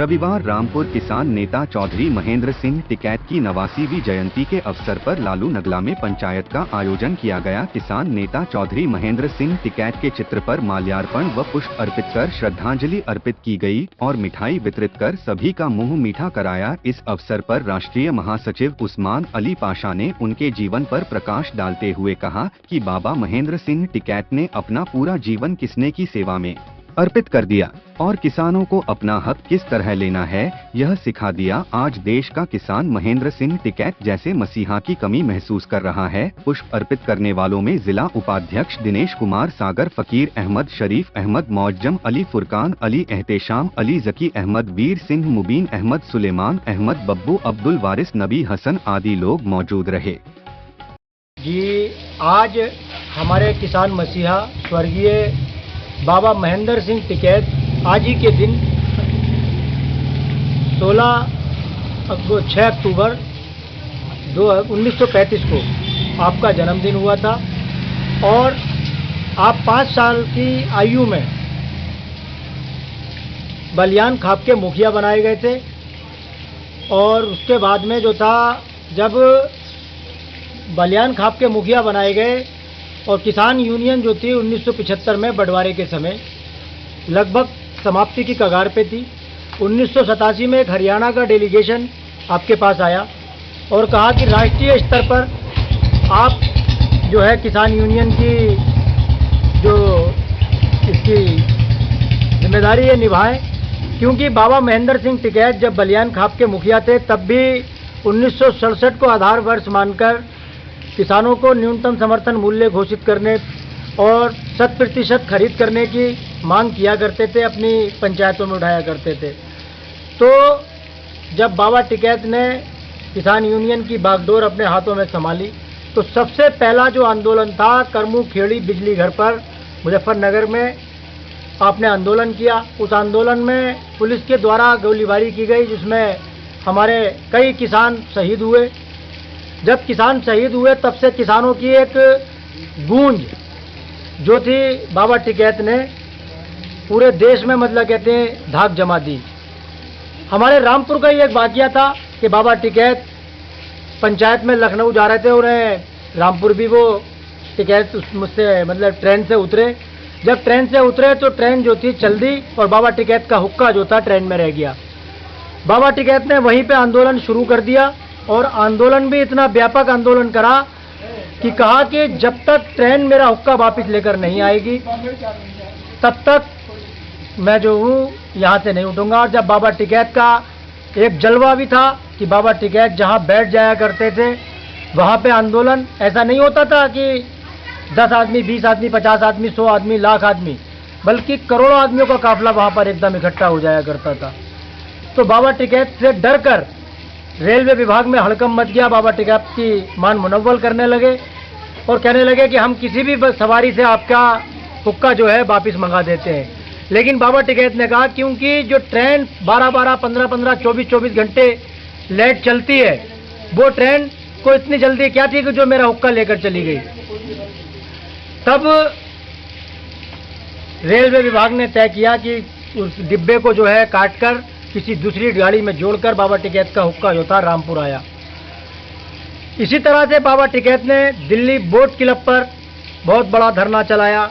रविवार रामपुर किसान नेता चौधरी महेंद्र सिंह टिकैत की 89वीं जयंती के अवसर पर लालू नगला में पंचायत का आयोजन किया गया। किसान नेता चौधरी महेंद्र सिंह टिकैत के चित्र पर माल्यार्पण व पुष्प अर्पित कर श्रद्धांजलि अर्पित की गई और मिठाई वितरित कर सभी का मुंह मीठा कराया। इस अवसर पर राष्ट्रीय महासचिव उस्मान अली पाशा ने उनके जीवन पर प्रकाश डालते हुए कहा कि बाबा महेंद्र सिंह टिकैत ने अपना पूरा जीवन किसने की सेवा में अर्पित कर दिया और किसानों को अपना हक किस तरह लेना है यह सिखा दिया। आज देश का किसान महेंद्र सिंह टिकैत जैसे मसीहा की कमी महसूस कर रहा है। पुष्प अर्पित करने वालों में जिला उपाध्यक्ष दिनेश कुमार, सागर, फकीर अहमद, शरीफ अहमद, मौजम अली, फुरकान अली, एहतेशाम अली, जकी अहमद, वीर सिंह, मुबीन अहमद, सुलेमान अहमद, बब्बू, अब्दुल वारिस, नबी हसन आदि लोग मौजूद रहे। जी, आज हमारे किसान मसीहा स्वर्गीय बाबा महेंद्र सिंह टिकैत आज ही के दिन 6 अक्टूबर 1935 को आपका जन्मदिन हुआ था और आप 5 साल की आयु में बलियान खाप के मुखिया बनाए गए थे। और उसके बाद में जो था, जब बलियान खाप के मुखिया बनाए गए और किसान यूनियन जो थी 1975 में बंटवारे के समय लगभग समाप्ति की कगार पे थी। 1987 में एक हरियाणा का डेलीगेशन आपके पास आया और कहा कि राष्ट्रीय स्तर पर आप जो है किसान यूनियन की जो इसकी जिम्मेदारी है निभाएं, क्योंकि बाबा महेंद्र सिंह टिकैत जब बलियान खाप के मुखिया थे तब भी 1967 को आधार वर्ष मानकर किसानों को न्यूनतम समर्थन मूल्य घोषित करने और 100% खरीद करने की मांग किया करते थे, अपनी पंचायतों में उठाया करते थे। तो जब बाबा टिकैत ने किसान यूनियन की बागडोर अपने हाथों में संभाली तो सबसे पहला जो आंदोलन था करमू खेड़ी बिजली घर पर मुजफ्फरनगर में आपने आंदोलन किया। उस आंदोलन में पुलिस के द्वारा गोलीबारी की गई, जिसमें हमारे कई किसान शहीद हुए। जब किसान शहीद हुए तब से किसानों की एक गूंज जो थी बाबा टिकैत ने पूरे देश में मतलब कहते हैं धाक जमा दी। हमारे रामपुर का ही एक वाकया था कि बाबा टिकैत पंचायत में लखनऊ जा रहे थे, उन्हें रामपुर भी वो टिकैत मुझसे मतलब ट्रेन से उतरे। जब ट्रेन से उतरे तो ट्रेन जो थी चल दी और बाबा टिकैत का हुक्का जो था ट्रेन में रह गया। बाबा टिकैत ने वहीं पे आंदोलन शुरू कर दिया और आंदोलन भी इतना व्यापक आंदोलन करा कि कहा कि जब तक ट्रेन मेरा हुक्का वापस लेकर नहीं आएगी तब तक मैं जो हूँ यहाँ से नहीं उठूंगा। और जब बाबा टिकैत का एक जलवा भी था कि बाबा टिकैत जहाँ बैठ जाया करते थे वहाँ पे आंदोलन ऐसा नहीं होता था कि 10 आदमी, 20 आदमी, 50 आदमी, 100 आदमी, लाख आदमी, बल्कि करोड़ों आदमियों का काफिला वहाँ पर एकदम इकट्ठा हो जाया करता था। तो बाबा टिकैत से डर कर रेलवे विभाग में हड़कंप मच गया। बाबा टिकैत की मान मुनव्वल करने लगे और कहने लगे कि हम किसी भी सवारी से आपका हुक्का जो है वापस मंगा देते हैं। लेकिन बाबा टिकैत ने कहा क्योंकि जो ट्रेन 12-12, 15-15, 24-24 घंटे लेट चलती है, वो ट्रेन को इतनी जल्दी क्या थी कि जो मेरा हुक्का लेकर चली गई। तब रेलवे विभाग ने तय किया कि उस डिब्बे को जो है काटकर किसी दूसरी गाड़ी में जोड़कर बाबा टिकैत का हुक्का जो था रामपुर आया। इसी तरह से बाबा टिकैत ने दिल्ली बोट क्लब पर बहुत बड़ा धरना चलाया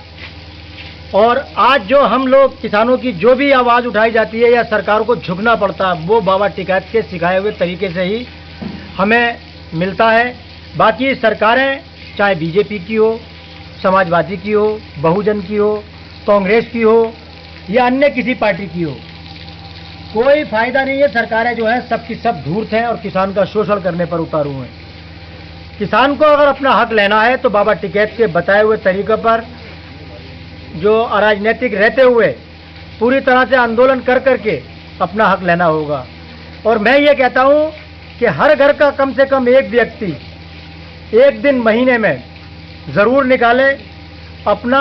और आज जो हम लोग किसानों की जो भी आवाज़ उठाई जाती है या सरकार को झुकना पड़ता है वो बाबा टिकैत के सिखाए हुए तरीके से ही हमें मिलता है। बाकी सरकारें चाहे बीजेपी की हो, समाजवादी की हो, बहुजन की हो, कांग्रेस की हो या अन्य किसी पार्टी की हो, कोई फायदा नहीं है। सरकारें जो हैं सबकी सब धूर्त हैं और किसान का शोषण करने पर उतारू हैं। किसान को अगर अपना हक लेना है तो बाबा टिकैत के बताए हुए तरीके पर जो अराजनीतिक रहते हुए पूरी तरह से आंदोलन कर करके अपना हक लेना होगा। और मैं ये कहता हूँ कि हर घर का कम से कम एक व्यक्ति एक दिन महीने में ज़रूर निकाले अपना,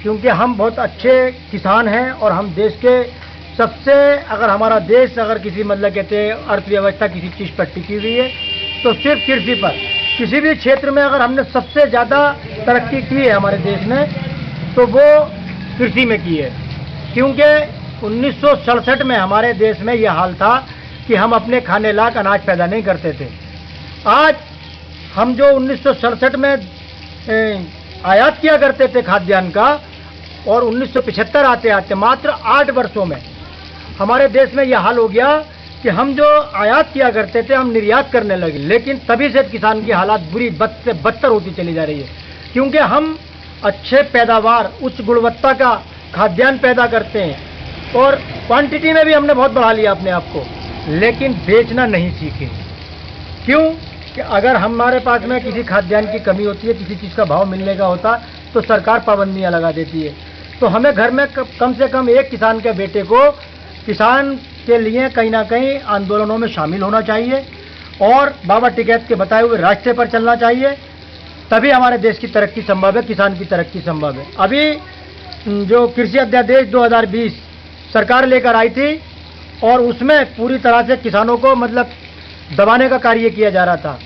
क्योंकि हम बहुत अच्छे किसान हैं और हम देश के सबसे, अगर हमारा देश अगर किसी मतलब कहते हैं अर्थव्यवस्था किसी चीज़ पर टिकी हुई है तो सिर्फ कृषि पर। किसी भी क्षेत्र में अगर हमने सबसे ज़्यादा तरक्की की है हमारे देश में तो वो कृषि में की है, क्योंकि 1967 में हमारे देश में यह हाल था कि हम अपने खाने लायक अनाज पैदा नहीं करते थे। आज हम जो 1967 में आयात किया करते थे खाद्यान्न का, और 1975 आते आते मात्र 8 वर्षों में हमारे देश में यह हाल हो गया कि हम जो आयात किया करते थे हम निर्यात करने लगे। लेकिन तभी से किसान की हालात बुरी बद से बदतर होती चली जा रही है, क्योंकि हम अच्छे पैदावार उच्च गुणवत्ता का खाद्यान्न पैदा करते हैं और क्वांटिटी में भी हमने बहुत बढ़ा लिया अपने आप को, लेकिन बेचना नहीं सीखे। क्यों कि अगर हमारे पास में किसी खाद्यान्न की कमी होती है, किसी चीज़ का भाव मिलने का होता, तो सरकार पाबंदियां लगा देती है। तो हमें घर में कम से कम एक किसान के बेटे को किसान के लिए कहीं ना कहीं आंदोलनों में शामिल होना चाहिए और बाबा टिकैत के बताए हुए रास्ते पर चलना चाहिए, तभी हमारे देश की तरक्की संभव है, किसान की तरक्की संभव है। अभी जो कृषि अध्यादेश 2020 सरकार लेकर आई थी और उसमें पूरी तरह से किसानों को मतलब दबाने का कार्य किया जा रहा था।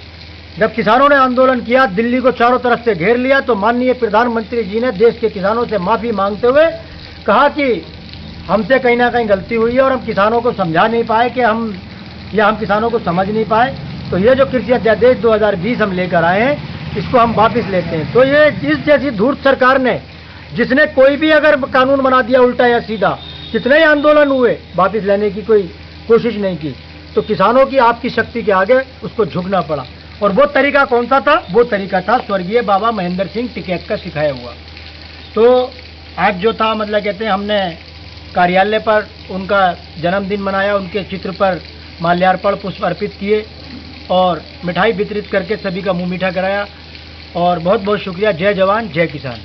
जब किसानों ने आंदोलन किया, दिल्ली को चारों तरफ से घेर लिया, तो माननीय प्रधानमंत्री जी ने देश के किसानों से माफी मांगते हुए कहा कि हमसे कहीं ना कहीं गलती हुई है और हम किसानों को समझा नहीं पाए कि हम किसानों को समझ नहीं पाए। तो ये जो कृषि अध्यादेश 2020 हम लेकर आए हैं, इसको हम वापस लेते हैं। तो ये इस जैसी धूर्त सरकार ने, जिसने कोई भी अगर कानून बना दिया उल्टा या सीधा, कितने ही आंदोलन हुए, वापस लेने की कोई कोशिश नहीं की। तो किसानों की आपकी शक्ति के आगे उसको झुकना पड़ा। और वो तरीका कौन सा था? वो तरीका था स्वर्गीय बाबा महेंद्र सिंह टिकैत का सिखाया हुआ। तो आज जो था मतलब कहते हैं हमने कार्यालय पर उनका जन्मदिन मनाया, उनके चित्र पर माल्यार्पण पुष्प अर्पित किए और मिठाई वितरित करके सभी का मुंह मीठा कराया। और बहुत बहुत शुक्रिया। जय जवान जय किसान।